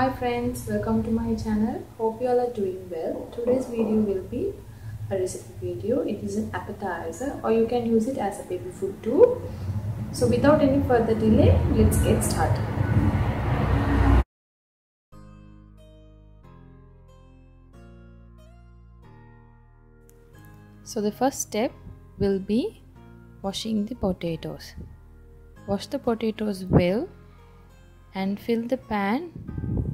Hi friends, welcome to my channel. Hope you all are doing well. Today's video will be a recipe video. It is an appetizer or you can use it as a baby food too. So without any further delay, let's get started. So the first step will be washing the potatoes. Wash the potatoes well and fill the pan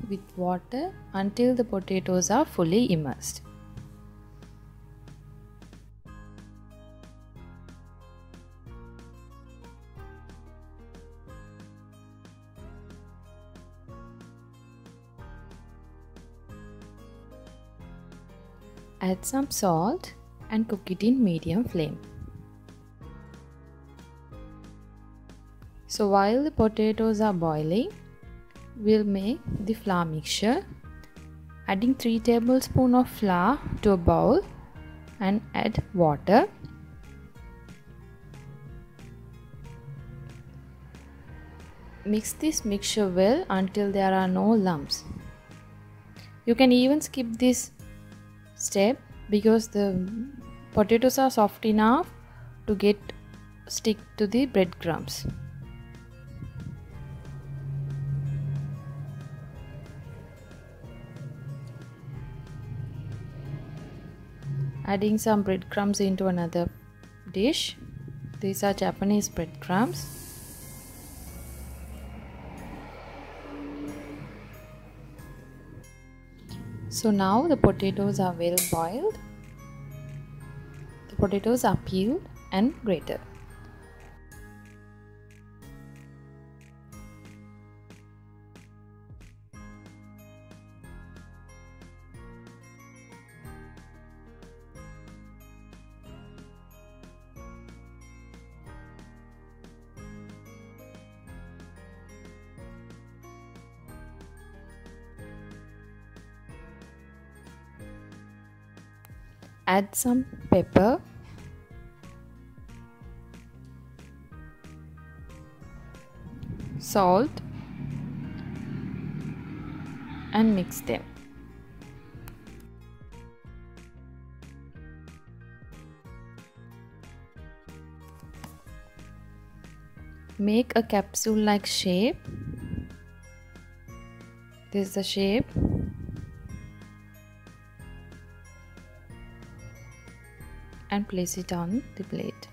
with water until the potatoes are fully immersed. Add some salt and cook it in medium flame. So while the potatoes are boiling, we'll make the flour mixture, adding 3 tablespoons of flour to a bowl and add water. Mix this mixture well until there are no lumps. You can even skip this step because the potatoes are soft enough to stick to the breadcrumbs. Adding some breadcrumbs into another dish. These are Japanese breadcrumbs. So now the potatoes are well boiled. The potatoes are peeled and grated. Add some pepper, salt and mix them. Make a capsule-like shape. This is the shape. And place it on the plate.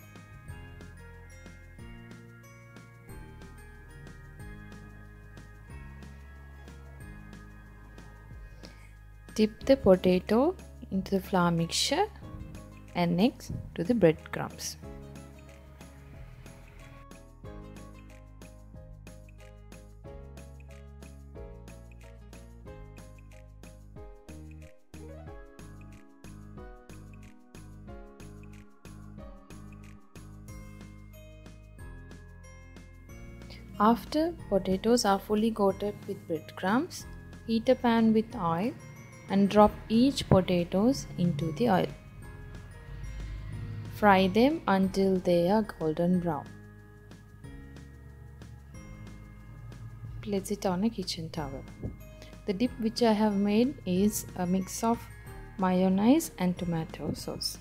Dip the potato into the flour mixture and next to the breadcrumbs. After potatoes are fully coated with breadcrumbs, heat a pan with oil and drop each potatoes into the oil. Fry them until they are golden brown. Place it on a kitchen towel. The dip which I have made is a mix of mayonnaise and tomato sauce.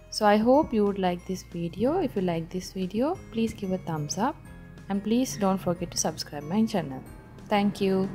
So I hope you would like this video. If you like this video, please give a thumbs up. And please don't forget to subscribe my channel. Thank you.